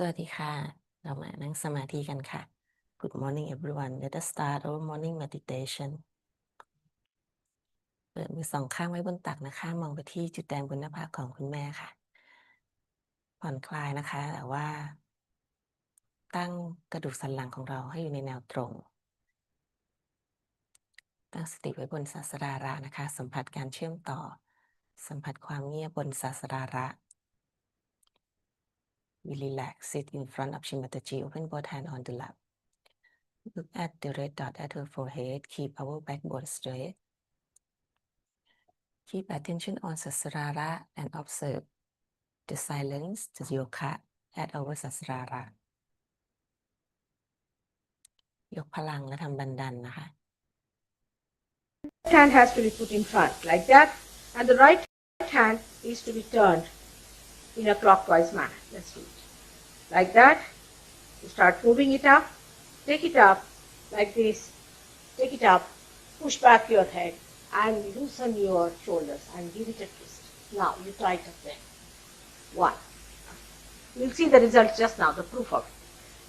วัสดีค่ะ เรามานั่งสมาธิกันค่ะ Good morning everyone. Let us start our morning meditation. เปิดมือสองข้างไว้บนตักนะคะ มองไปที่จุดแดงบนหน้าผากของคุณแม่ค่ะ ผ่อนคลายนะคะ แต่ว่า ตั้งกระดูกสันหลังของเราให้อยู่ในแนวตรง ตั้งสติไว้บนศาสดาระนะคะ สัมผัสการเชื่อมต่อ สัมผัสความเงียบบนศาสดาระ We relax, sit in front of Shimataji, open both hands on the lap. Look at the red dot at her forehead. Keep our backbone straight. Keep attention on Sasrara and observe the silence, the yoga at our Sasrara. ยกพลังและทำบันดันนะคะ hand has to be put in front like that, and the right hand is to be turned in a clockwise manner. Let's do it. Like that. You start moving it up. Take it up like this. Take it up. Push back your head and loosen your shoulders and give it a twist. Now you tighten them. One. You'll see the result just now, the proof of it.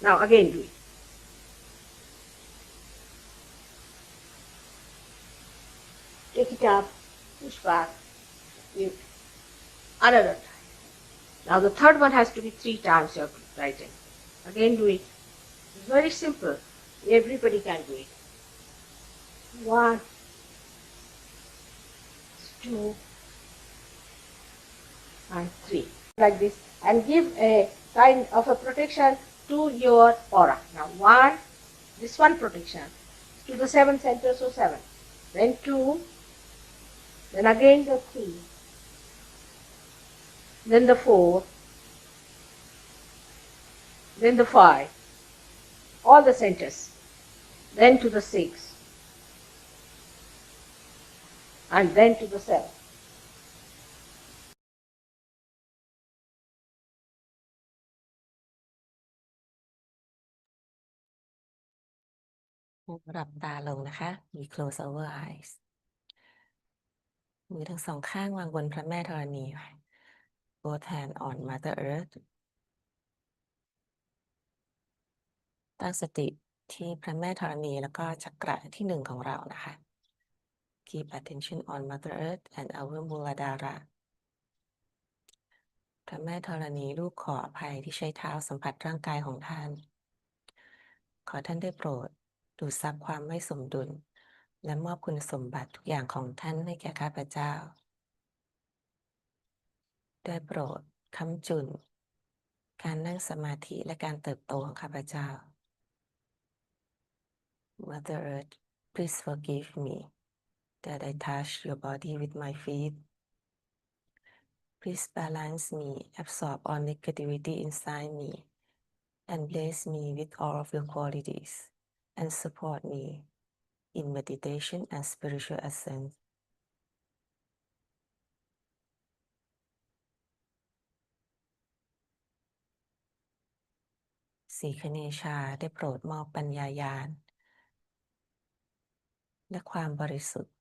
Now again do it. Take it up, push back, give another time. Now the third one has to be 3 times you have to tighten. Again do it. It's very simple. Everybody can do it. 1, 2, and 3. Like this. And give a kind of a protection to your aura. Now 1, this one protection to the 7 centers, so 7. Then 2, then again the 3, then the 4, then the 5, all the centers, then to the 6, and then to the 7. หลับตาลงนะคะ We close our eyes. มือทั้งสองข้างวางบนพระแม่ธรณีค่ะ Both hands on Mother Earth. ตั้งสติที่พระแม่ธรณีแล้วก็จักระที่1ของเรานะคะ Keep attention on Mother Earth and our Muladhara. พระแม่ธรณีลูกขออภัยที่ใช้เท้าสัมผัสร่างกายของท่าน ขอท่านได้โปรดดูดซับความไม่สมดุลและมอบคุณสมบัติทุกอย่างของท่านให้แก่ข้าพเจ้า ได้โปรดค้ำจุนการนั่งสมาธิและการเติบโตของข้าพเจ้า Mother Earth, please forgive me that I touched your body with my feet. Please balance me, absorb all negativity inside me, and bless me with all of your qualities, and support me in meditation and spiritual ascent. สีคเนชาได้โปรดมอบปัญญาญาณและความบริสุทธิ์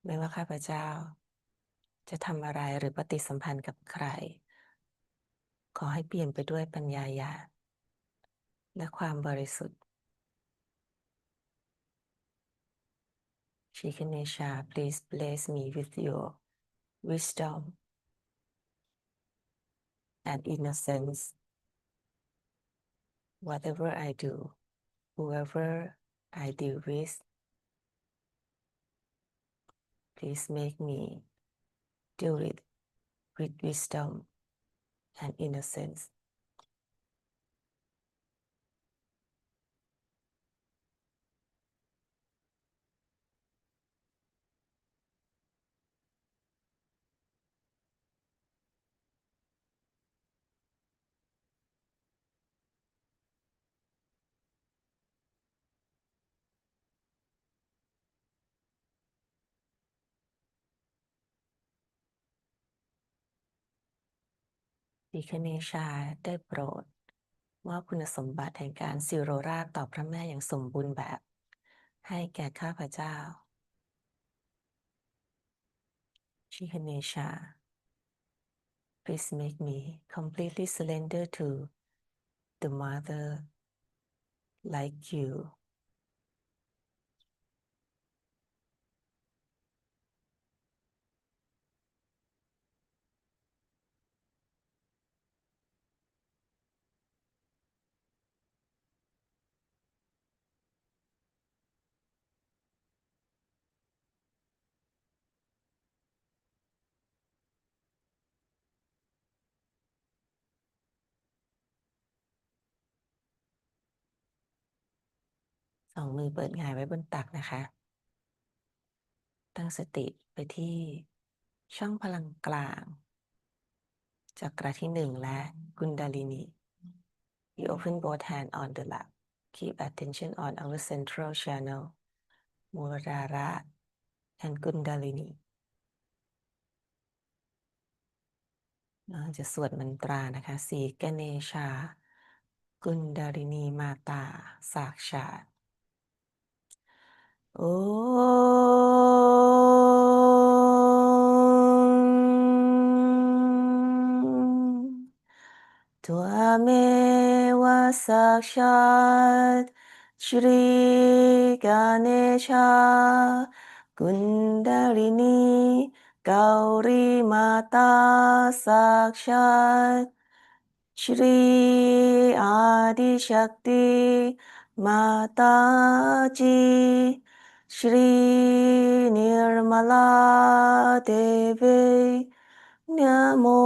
ไม่ว่าข้าพเจ้าจะทำอะไรหรือปฏิสัมพันธ์กับใคร ขอให้เปลี่ยนไปด้วยปัญญาญาณและความบริสุทธิ์ Shikanesha, please bless me with your wisdom and innocence. Whatever I do, whoever I deal with, please make me do it with wisdom and innocence. ดิคเนชาได้โปรดมอบคุณสมบัติแห่งการสิโรราชต่อพระแม่อย่างสมบูรณ์แบบ ให้แก่ข้าพเจ้า ชิคเนชา Please make me completely surrender to the mother like you.สองมือเปิดหงายไว้บนตักนะคะ ตั้งสติไปที่ช่องพลังกลางจักระที่1และกุนดาลินี You open both hands on the lap. Keep attention on our central channel, Muladhara and Kundalini. จะสวดมันตรานะคะสีกเนชา กุนดาลินีมาตาสากชาตโอत्वमेव साक्षात् श्रीगणेशा कुण्डलिनी गौरी माता साक्षात् श्री आदिशक्ति माताजी श्री निर्मला देवी नमो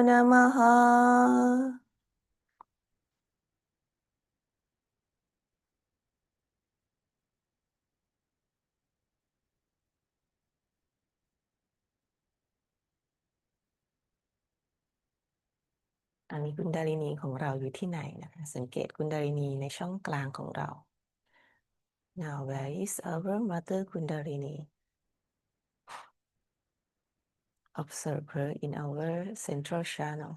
नमः อันนี้กุนดาลินีของเราอยู่ที่ไหนนะคะสังเกตกุนดาลินีในช่องกลางของเรา Now where is our mother Kundalini? Observe her in our central channel.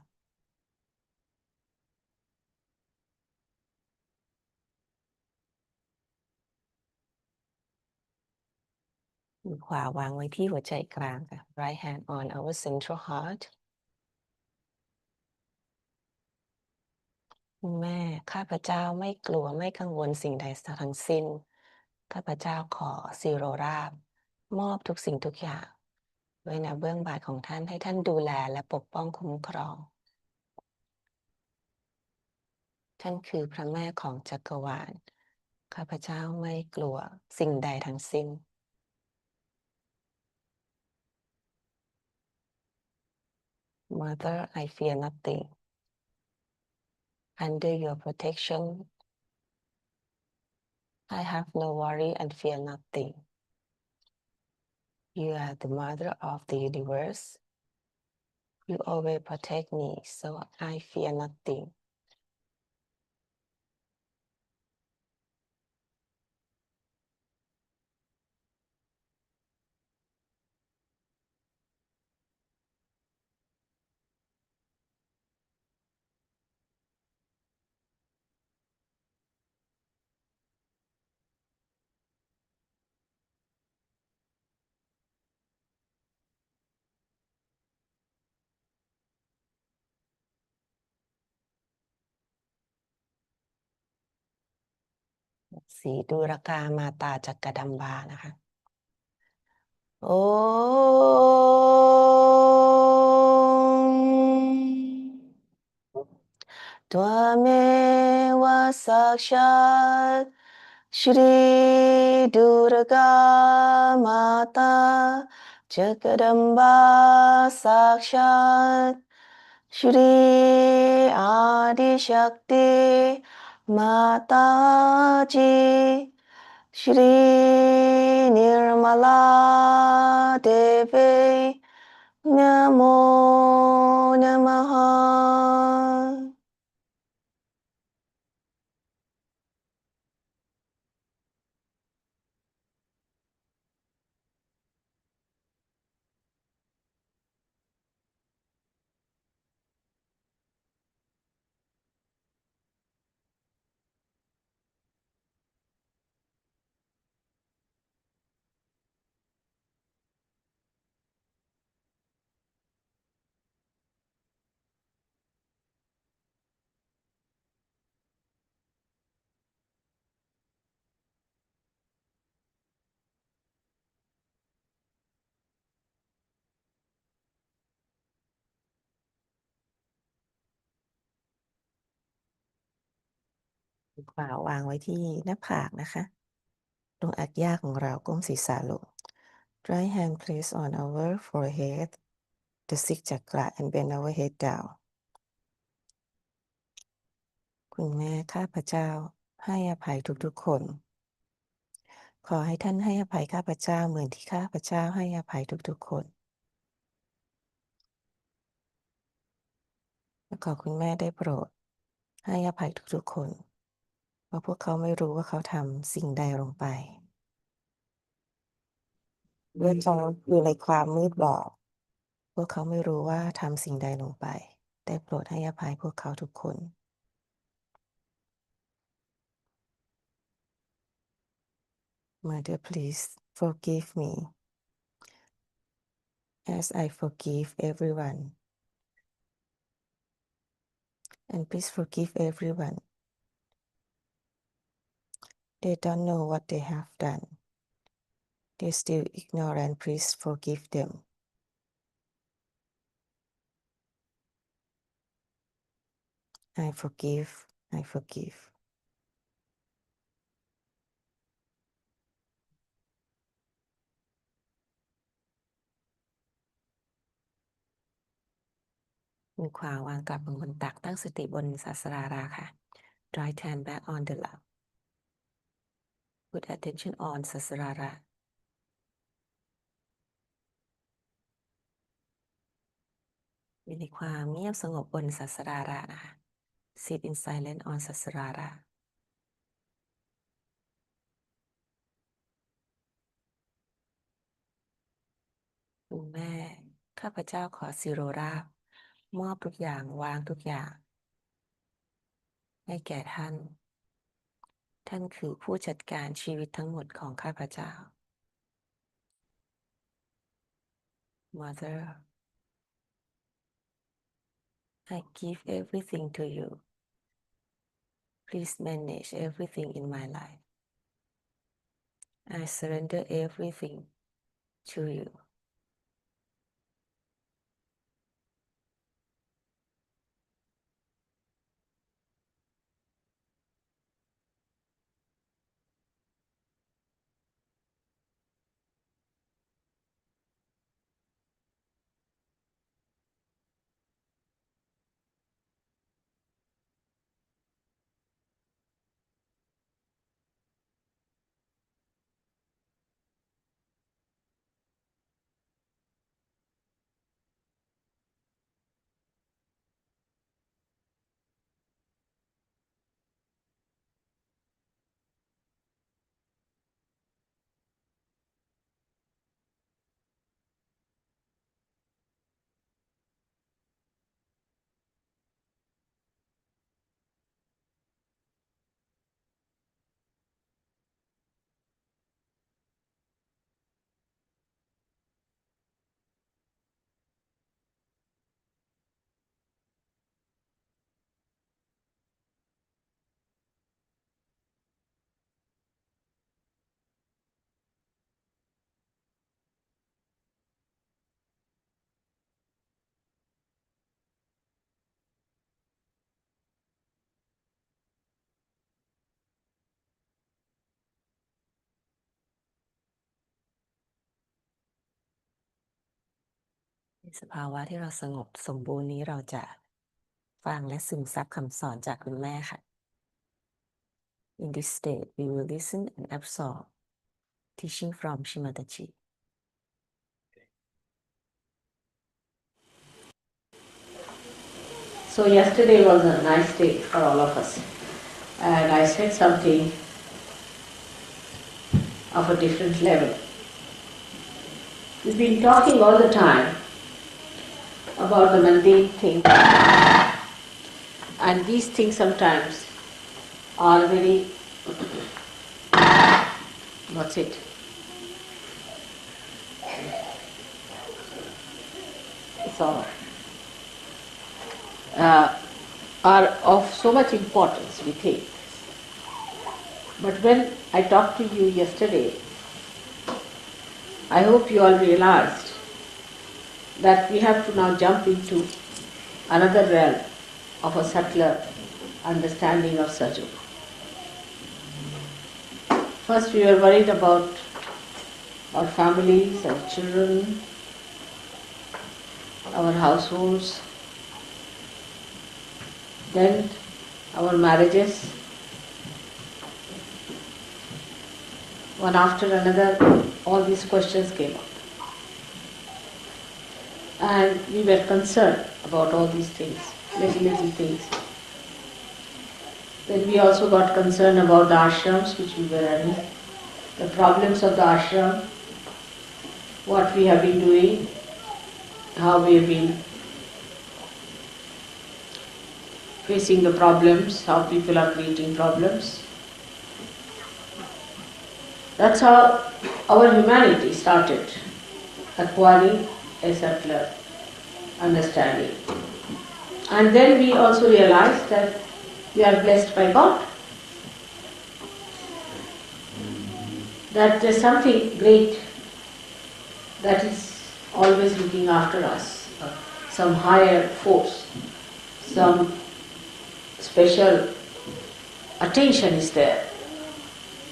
มือขวาวางไว้ที่หัวใจกลางค่ะ Right hand on our central heart. แม่ข้าพเจ้าไม่กลัวไม่กังวลสิ่งใดทั้งสิ้นข้าพเจ้าขอสิโรราบมอบทุกสิ่งทุกอย่างไว้ในเบื้องบาทของท่านให้ท่านดูแลและปกป้องคุ้มครองท่านคือพระแม่ของจักรวาลข้าพเจ้าไม่กลัวสิ่งใดทั้งสิ้น Mother, I fear nothing. Under your protection, I have no worry and fear nothing. You are the mother of the universe. You always protect me, so I fear nothing.สีดุรกามาตาจักกดัมบานะคะโอ้त्वमेव साक्षात् श्रीदुर्गा माता जगदम्बा साक्षात् श्री आदिशक्ति माताजी श्री निर्मला देवी नमो नमः มือขวาวางไว้ที่หน้าผากนะคะตรงอักย่าของเราก้มศีรษะลง Right hand place on our forehead the sixth chakra and bend our head down คุณแม่ข้าพเจ้าให้อภัยทุกๆคนขอให้ท่านให้อภัยข้าพเจ้าเหมือนที่ข้าพเจ้าให้อภัยทุกๆคนและขอคุณแม่ได้โปรดให้อภัยทุกๆคนเพราะพวกเขาไม่รู้ว่าเขาทำสิ่งใดลงไปด้วยเขาอยู่ในความมืดบอดพวกเขาไม่รู้ว่าทำสิ่งใดลงไปได้โปรดให้อภัยพวกเขาทุกคน Mother please forgive me as I forgive everyone and please forgive everyone they don't know what they have done they're still ignorant please forgive them I forgive I forgive มือขวาวางกลับบนตักตั้งสติบนศาสราราค่ะ Right hand back on the lap put attention on ศาสราราอยู่ในความเงียบสงบบนศาสรารานะคะ Sit in silence on ศาสราราคุณแม่ข้าพเจ้าขอสิโรราบมอบทุกอย่างวางทุกอย่างให้แก่ท่านท่านคือผู้จัดการชีวิตทั้งหมดของข้าพเจ้า Mother I give everything to you please manage everything in my life I surrender everything to you ในสภาวะที่เราสงบสมบูรณ์นี้เราจะฟังและซึมซับคำสอนจากคุณแม่ค่ะ In this state we will listen and absorb teaching from Shimadaji So yesterday was a nice day for all of us, and I said something of a different level. We've been talking all the time about the mundane things, and these things sometimes are very what's it? It's all right. Are of so much importance, we think. But when I talked to you yesterday, I hope you all realized that we have to now jump into another realm of a subtler understanding of Sahaja Yoga. First we were worried about our families, our children, our households, then our marriages. One after another, all these questions came up. And we were concerned about all these things, little things. Then we also got concerned about the ashrams which we were running, the problems of the ashram, what we have been doing, how we have been facing the problems, how people are creating problems. That's how our humanity started acquiring a subtler understanding. And then we also realized that we are blessed by God. That there's something great that is always looking after us, some higher force, some special attention is there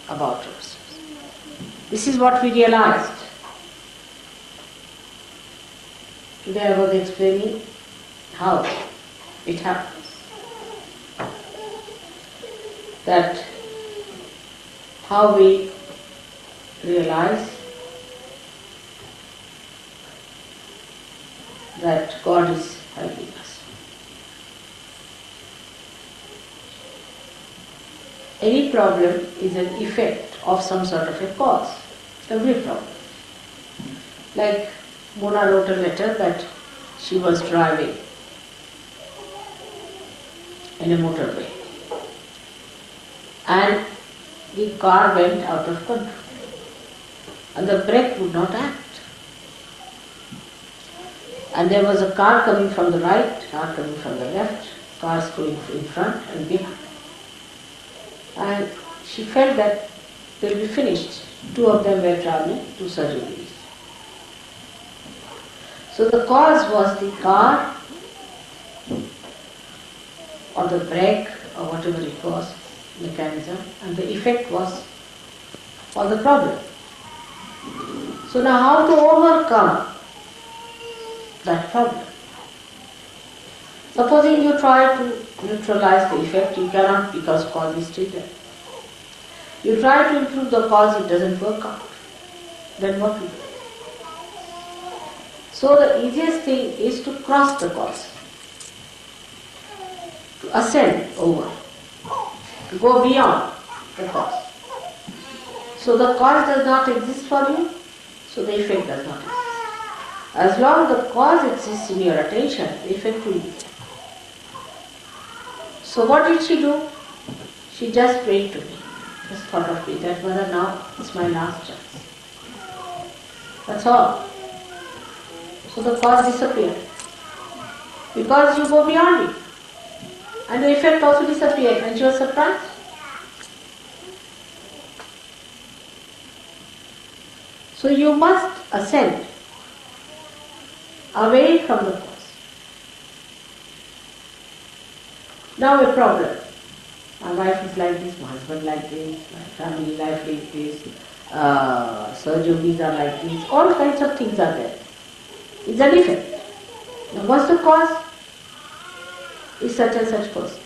about us. This is what we realized. Today I was explaining how it happens. That how we realize that God is helping us. Any problem is an effect of some sort of a cause. Every problem. Like Mona wrote a letter that she was driving in a motorway and the car went out of control and the brake would not act. And there was a car coming from the right, car coming from the left, cars going in front and behind. And she felt that they'll be finished. Two of them were traveling to surgeries. So the cause was the car or the brake or whatever it was, mechanism, and the effect was for the problem. So now how to overcome that problem? Supposing you try to neutralize the effect, you cannot because cause is still there. You try to improve the cause, it doesn't work out. Then what will you do? So the easiest thing is to cross the cause, to ascend over, to go beyond the cause. So the cause does not exist for you, so the effect does not exist. As long as the cause exists in your attention, the effect will be there. So what did she do? She just prayed to me, just thought of me, that Mother, now it's my last chance. That's all. So the cause disappeared. Because you go beyond it. And the effect also disappeared, and she was surprised. So you must ascend away from the cause. Now a problem. My wife is like this, my husband like this, my family life like this, surgeries are like this, all kinds of things are there. It's an effect. Now what's the cause? Is such and such person.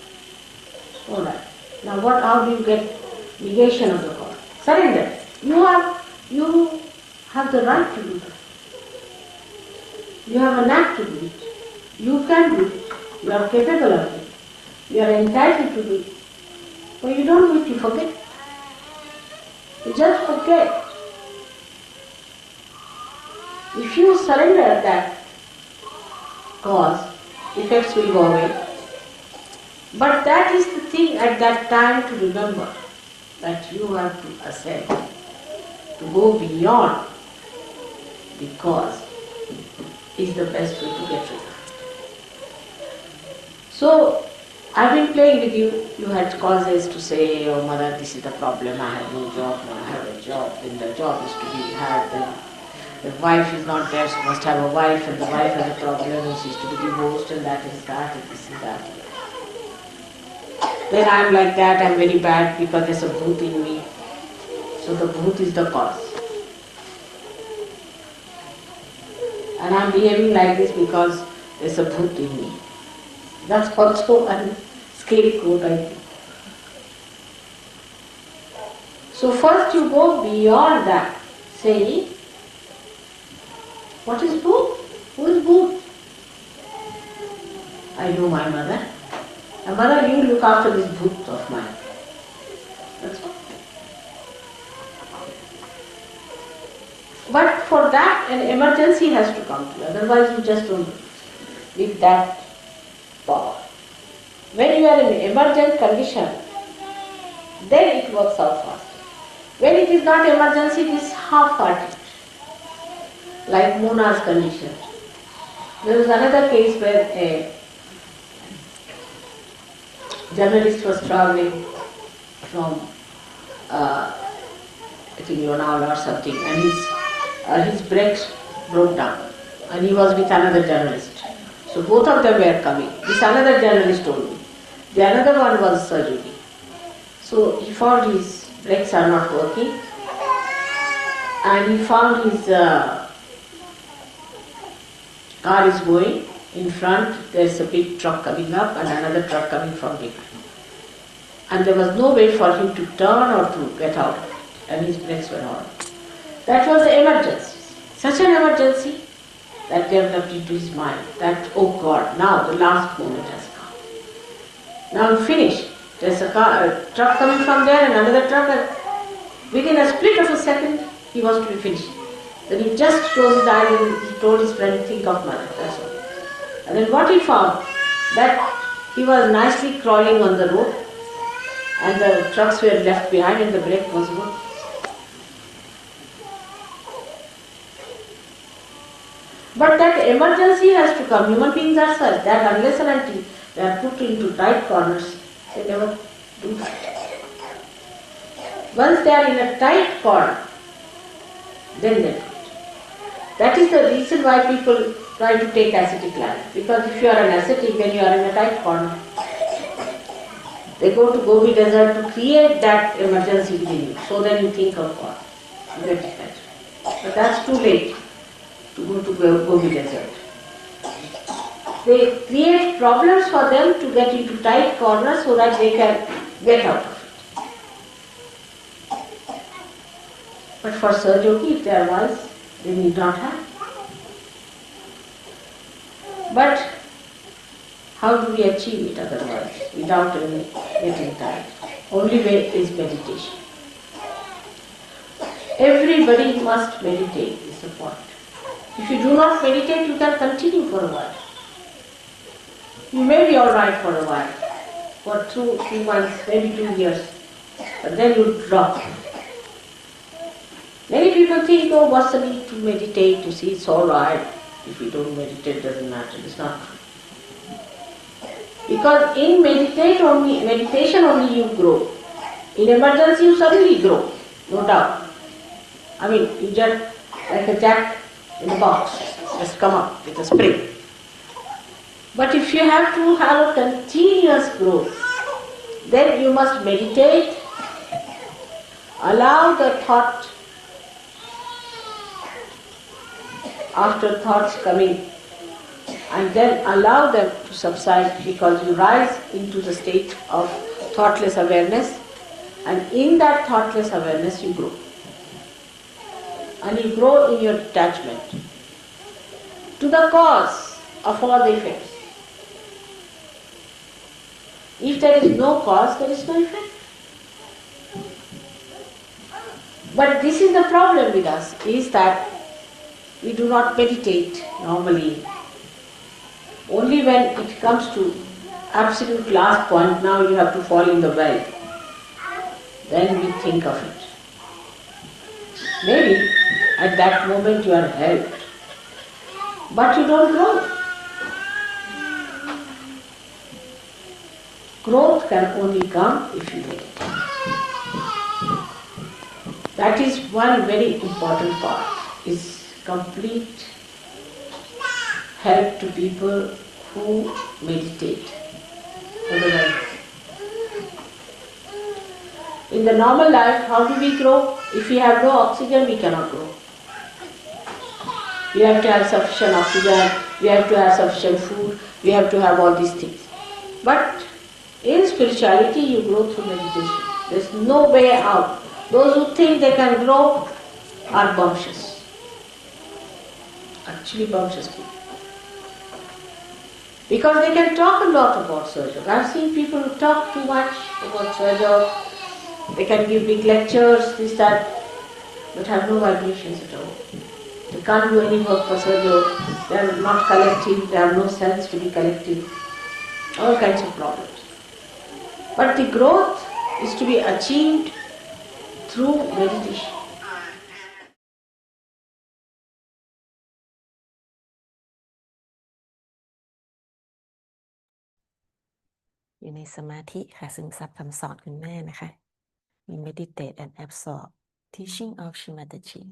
Alright. Now how do you get negation of the cause? Surrender. You have the right to do that. You have a knack to do it. You can do it. You are capable of it. You are entitled to do it. But you don't do it, you forget. You just forget. If you surrender that cause, effects will go away. But that is the thing at that time to remember, that you have to ascend, to go beyond the cause is the best way to get rid of it. So, I've been playing with you. You had causes to say, oh Mother, this is the problem, I have no job, now I have a job, then the job is to be had, then the wife is not there, she must have a wife, and the wife has a problem, and she is to be divorced, and that is that, and this is that. Then I am like that, I am very bad because there's a bhoot in me. So the bhut is the cause. And I am behaving like this because there is a bhut in me. That's also a scapegoat, I think. So first you go beyond that, saying, what is bhut? Who is bhut? I know my mother. And mother, you look after this bhut of mine. That's all. But for that, an emergency has to come to you. Otherwise, you just don't with that power. When you are in emergent condition, then it works out fast. When it is not emergency, it is half-hearted. Like Mona's condition. There was another case where a journalist was travelling from I think Lonavala or something, and his brakes broke down, and he was with another journalist. So both of them were coming. This another journalist told me. The another one was surgery. So he found his brakes are not working, and he found his car is going. In front there is a big truck coming up and another truck coming from behind. And there was no way for him to turn or to get out of it. And his brakes were on. That was the emergency. Such an emergency that developed into his mind that, oh God, now the last moment has come. Now I'm finished. There's a truck coming from there and another truck, and within a split of a second he was to be finished. Then he just closed his eyes and he told his friend, think of mother, that's all. And then what he found, that he was nicely crawling on the road and the trucks were left behind and the brake was good. But that emergency has to come. Human beings are such that unless and until they are put into tight corners, they never do that. Once they are in a tight corner, then they do it. That is the reason why people try to take ascetic life. Because if you are an ascetic, when you are in a tight corner, they go to Gobi desert to create that emergency within you. So then you think of God. You get it better. But that's too late to go to Gobi desert. They create problems for them to get into tight corners so that they can get out of it. But for Sahaja, if they are wise, they need not have. But how do we achieve it otherwise, without any getting tired? Only way is meditation. Everybody must meditate, is the point. If you do not meditate, you can continue for a while. You may be alright for a while, for 2 months, maybe 2 years, but then you drop. Many people think, oh, what's the need to meditate? You see, it's alright. If you don't meditate, it doesn't matter. It's not true. Because in meditation only you grow. In emergency you suddenly grow, no doubt. I mean, you just like a jack in a box, just come up with a spring. But if you have to have a continuous growth, then you must meditate, allow the thought, after thoughts coming, and then allow them to subside, because you rise into the state of thoughtless awareness, and in that thoughtless awareness you grow. And you grow in your detachment to the cause of all the effects. If there is no cause, there is no effect. But this is the problem with us, is that we do not meditate normally. Only when it comes to absolute last point, now you have to fall in the well, then we think of it. Maybe at that moment you are helped, but you don't grow. Growth can only come if you meditate. That is one very important part, is complete help to people who meditate. Otherwise, In the normal life, how do we grow? If we have no oxygen, we cannot grow. We have to have sufficient oxygen, we have to have sufficient food, we have to have all these things. But in spirituality, you grow through meditation. There's no way out. Those who think they can grow are bumptious. Actually bumptious people. Because they can talk a lot about Sahaja Yoga. I've seen people who talk too much about Sahaja Yoga. They can give big lectures, this, that, but have no vibrations at all. They can't do any work for Sahaja Yoga. They are not collective, they have no sense to be collective. All kinds of problems. But the growth is to be achieved through meditation. อยู่ในสมาธิค่ะซึมซับคำสอนคุณแม่นะคะ We meditate and absorb teaching of Shrimataji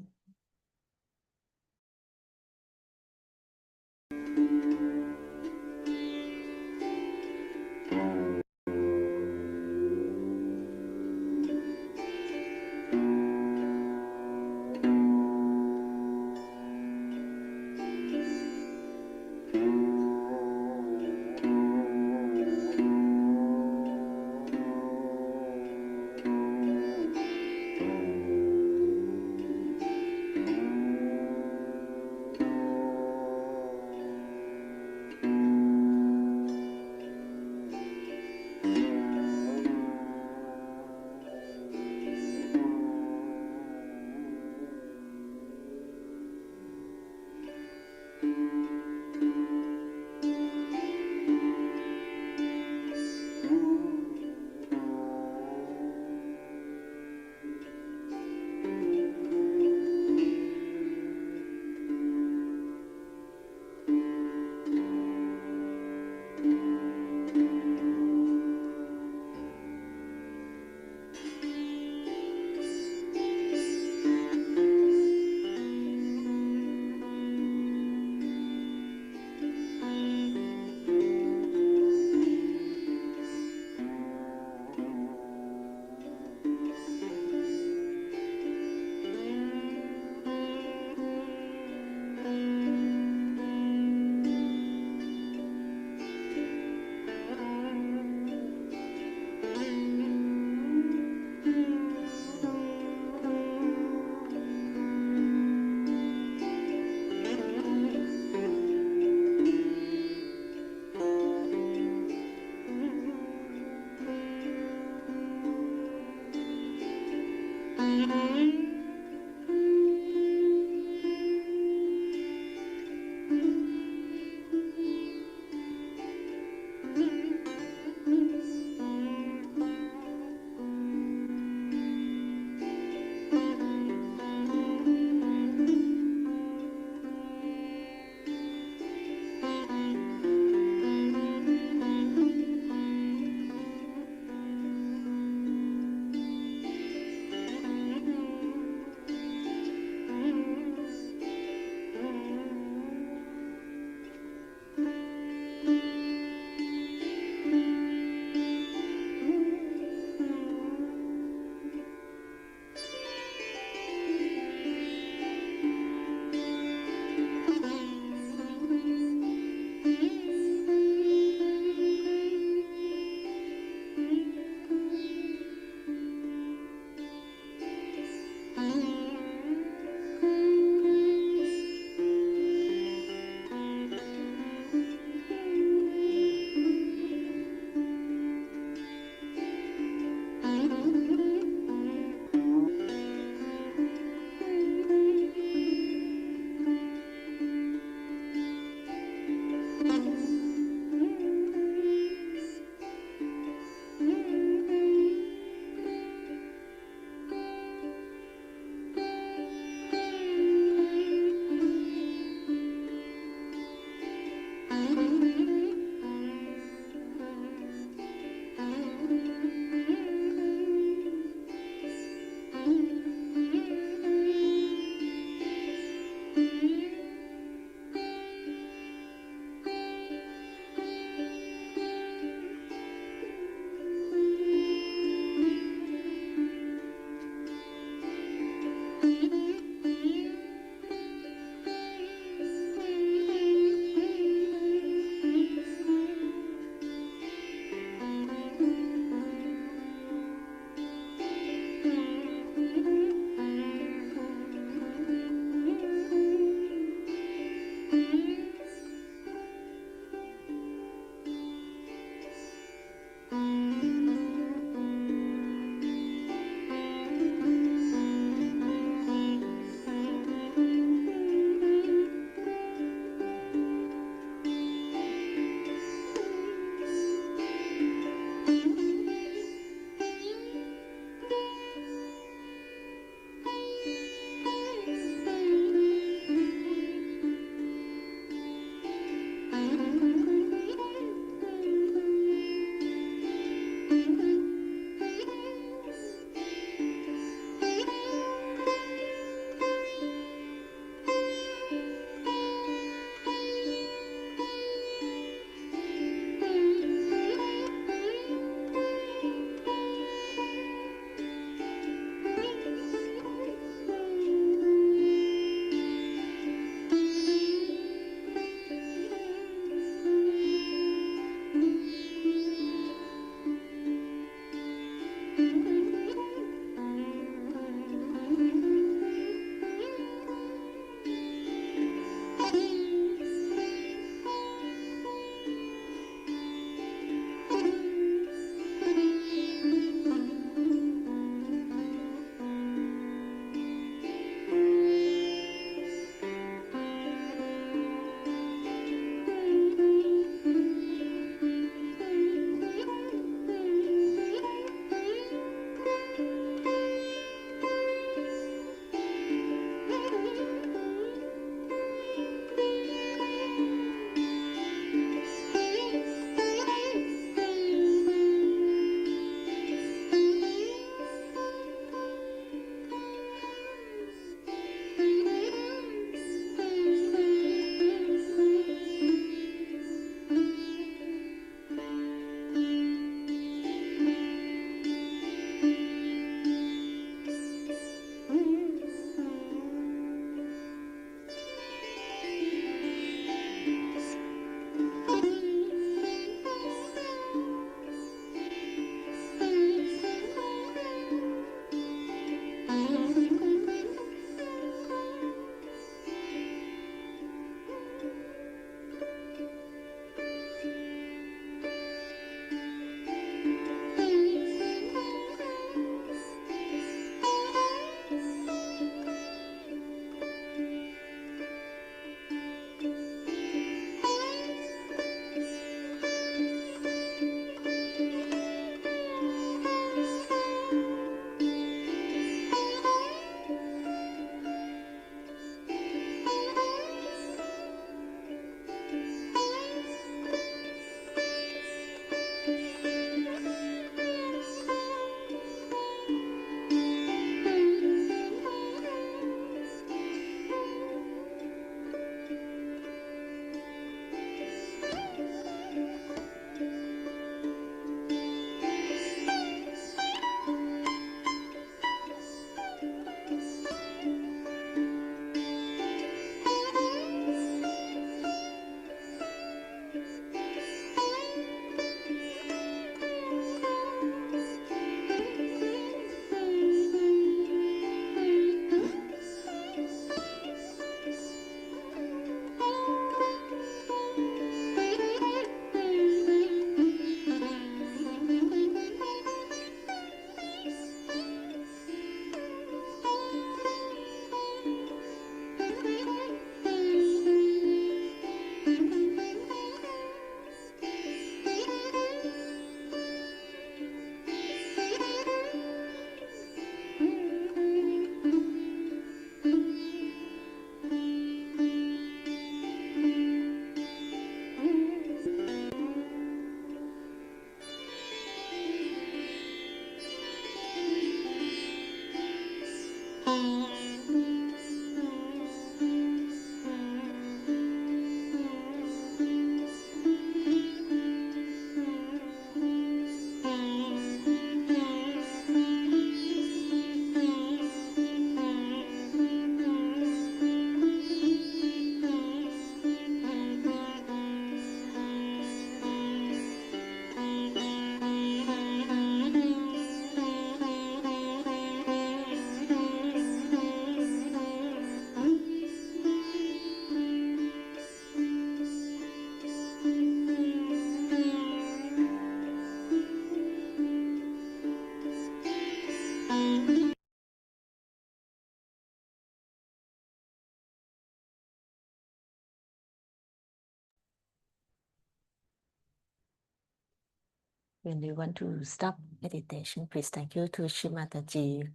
When you want to stop meditation, please thank you to Shimataji,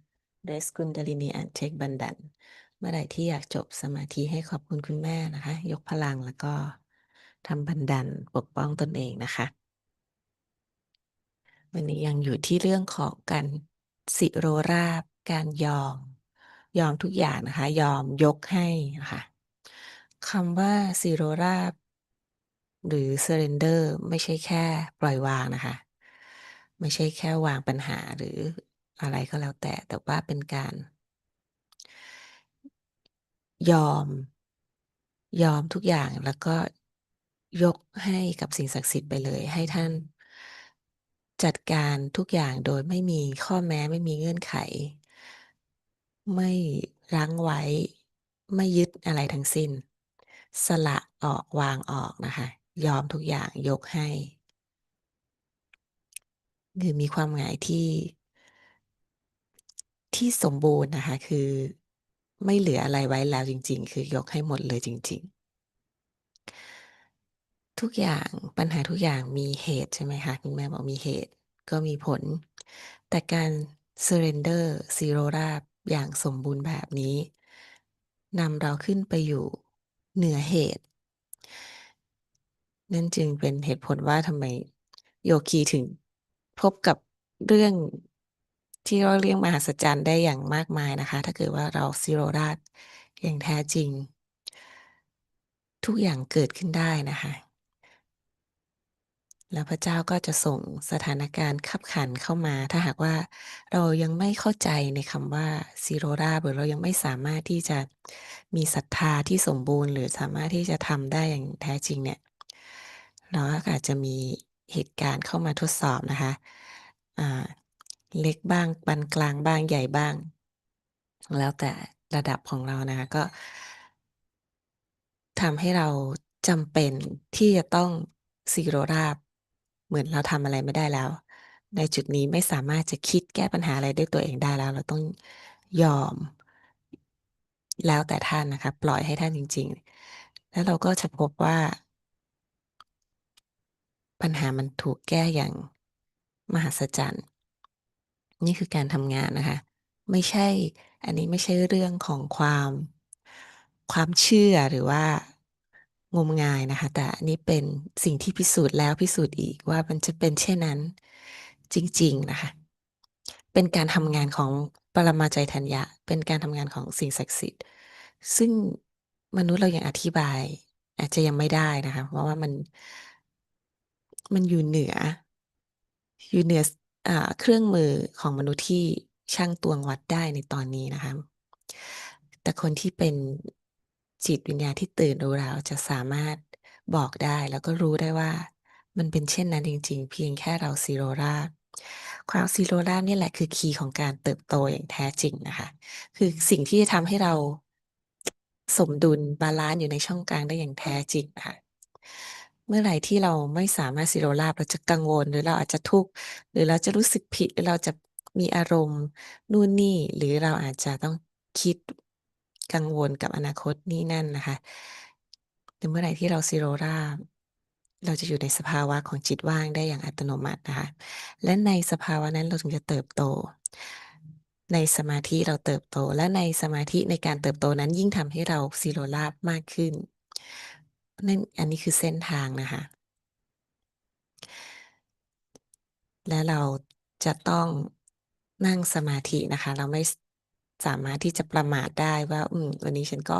Rest Kundalini and Take Bandan เมื่อไหร่ที่อยากจบสมาธิให้ขอบคุณคุณแม่นะคะ ยกพลังแล้วก็ทำบันดันปกป้องตนเองนะคะ วันนี้ยังอยู่ที่เรื่องของการสิโรราบการยอมทุกอย่างนะคะ ยอมยกให้นะคะคำว่าสิโรราบหรือ surrender ไม่ใช่แค่ปล่อยวางนะคะ ไม่ใช่แค่วางปัญหาหรืออะไรก็แล้วแต่ว่าเป็นการยอม ยอมทุกอย่างแล้วก็ยกให้กับสิ่งศักดิ์สิทธิ์ไปเลย ให้ท่านจัดการทุกอย่างโดยไม่มีข้อแม้ไม่มีเงื่อนไข ไม่รั้งไว้ ไม่ยึดอะไรทั้งสิ้น สละออกวางออกนะคะ ยอมทุกอย่างยกให้คือมีความหมายที่สมบูรณ์นะคะ คือไม่เหลืออะไรไว้แล้วจริงๆ คือยกให้หมดเลยจริงๆ ทุกอย่างปัญหาทุกอย่างมีเหตุใช่ไหมคะคุณแม่บอกมีเหตุก็มีผล แต่การ surrender zero ราบอย่างสมบูรณ์แบบนี้นำเราขึ้นไปอยู่เหนือเหตุ นั่นจึงเป็นเหตุผลว่าทำไมโยคีถึงพบกับเรื่องที่เราเรียกมหัศจรรย์ได้อย่างมากมายนะคะ ถ้าเกิดว่าเราซีโรราชอย่างแท้จริง ทุกอย่างเกิดขึ้นได้นะคะ แล้วพระเจ้าก็จะส่งสถานการณ์คับขันเข้ามา ถ้าหากว่าเรายังไม่เข้าใจในคำว่าซีโรราหรือเรายังไม่สามารถที่จะมีศรัทธาที่สมบูรณ์หรือสามารถที่จะทำได้อย่างแท้จริงเนี่ย เราอาจจะมีเหตุการณ์เข้ามาทดสอบนะคะเล็กบ้างปานกลางบ้างใหญ่บ้าง แล้วแต่ระดับของเรานะคะก็ทำให้เราจำเป็นที่จะต้องซีโรราบเหมือนเราทำอะไรไม่ได้แล้ว ในจุดนี้ไม่สามารถจะคิดแก้ปัญหาอะไรด้วยตัวเองได้แล้ว เราต้องยอม แล้วแต่ท่านนะคะปล่อยให้ท่านจริงๆ แล้วเราก็จะพบว่า ปัญหามันถูกแก้อย่างมหัศจรรย์ นี่คือการทำงานนะคะ ไม่ใช่ อันนี้ไม่ใช่เรื่องของความเชื่อหรือว่างมงายนะคะ แต่อันนี้เป็นสิ่งที่พิสูจน์แล้วพิสูจน์อีกว่ามันจะเป็นเช่นนั้นจริงๆนะคะ เป็นการทำงานของปรมาจารย์ธัญญะเป็นการทำงานของสิ่งศักดิ์สิทธิ์ซึ่งมนุษย์เรายังอธิบายอาจจะยังไม่ได้นะคะเพราะว่ามันอยู่เหนือเครื่องมือของมนุษย์ที่ช่างตวงวัดได้ในตอนนี้นะคะแต่คนที่เป็นจิตวิญญาณที่ตื่นรู้แล้วจะสามารถบอกได้แล้วก็รู้ได้ว่ามันเป็นเช่นนั้นจริงๆเพียงแค่เราซีโรราบความซีโรราบนี่แหละคือคีย์ของการเติบโตอย่างแท้จริงนะคะคือสิ่งที่จะทำให้เราสมดุลบาลานซ์อยู่ในช่องกลางได้อย่างแท้จริงนะคะ เมื่อไหร่ที่เราไม่สามารถซีโรราบเราจะกังวลหรือเราอาจจะทุกข์หรือเราจะรู้สึกผิดหรือเราจะมีอารมณ์นู่นนี่หรือเราอาจจะต้องคิดกังวลกับอนาคตนี่นั่นนะคะแต่เมื่อไหร่ที่เราซีโรราบเราจะอยู่ในสภาวะของจิตว่างได้อย่างอัตโนมัตินะคะและในสภาวะนั้นเราถึงจะเติบโตในสมาธิเราเติบโตและในสมาธิในการเติบโตนั้นยิ่งทำให้เราซีโรราบมากขึ้นนั่นอันนี้คือเส้นทางนะคะ และเราจะต้องนั่งสมาธินะคะ เราไม่สามารถที่จะประมาทได้ว่าวันนี้ฉันก็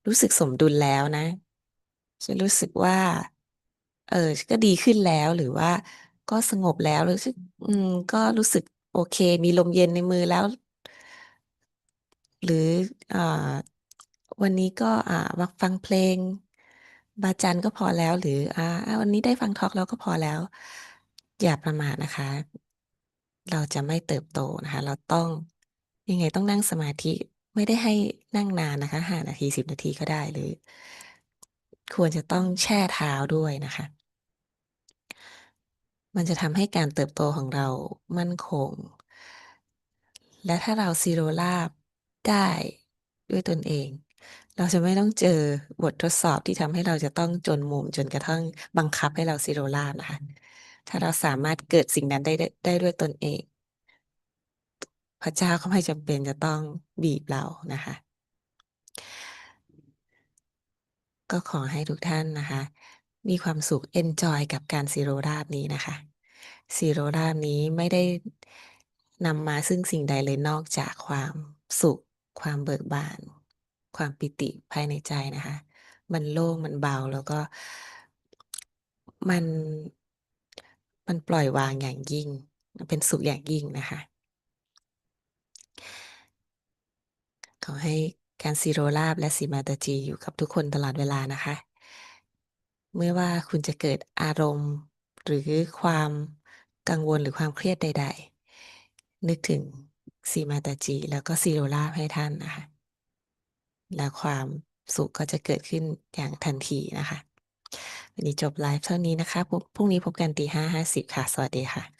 รู้สึกสมดุลแล้วนะฉันรู้สึกว่าก็ดีขึ้นแล้วหรือว่าก็สงบแล้วรู้สึกก็รู้สึกโอเคมีลมเย็นในมือแล้วหรืออ่าวันนี้ก็มาฟังเพลงบาจันก็พอแล้วหรือวันนี้ได้ฟังทอล์กแล้วก็พอแล้วอย่าประมาทนะคะ เราจะไม่เติบโตนะคะเราต้องยังไงต้องนั่งสมาธิไม่ได้ให้นั่งนานนะคะ5 นาที10 นาทีก็ได้หรือควรจะต้องแช่เท้าด้วยนะคะมันจะทำให้การเติบโตของเรามั่นคงและถ้าเราซีโรราบได้ด้วยตนเองเราจะไม่ต้องเจอบททดสอบที่ทำให้เราจะต้องจนมุมจนกระทั่งบังคับให้เราซีโรราบนะคะ ถ้าเราสามารถเกิดสิ่งนั้นได้ด้วยตนเอง พระเจ้าก็ไม่จำเป็นจะต้องบีบเรานะคะ ก็ขอให้ทุกท่านนะคะ มีความสุข enjoy กับการซีโรราบนี้นะคะซีโรราบนี้ไม่ได้นำมาซึ่งสิ่งใดเลยนอกจากความสุข ความเบิกบาน ความปิติภายในใจนะคะ มันโล่งมันเบาแล้วก็มันมันปล่อยวางอย่างยิ่งมันเป็นสุขอย่างยิ่งนะคะ ขอให้การซีโรราบและสีมาตาจีอยู่กับทุกคนตลอดเวลานะคะ ไม่ว่าคุณจะเกิดอารมณ์หรือความกังวลหรือความเครียดใดๆ นึกถึงสีมาตาจีแล้วก็ซีโรราบให้ท่านนะคะ แล้วความสุขก็จะเกิดขึ้นอย่างทันทีนะคะ วันนี้จบไลฟ์เท่านี้นะคะพรุ่งนี้พบกันตี 5:50 ค่ะ สวัสดีค่ะ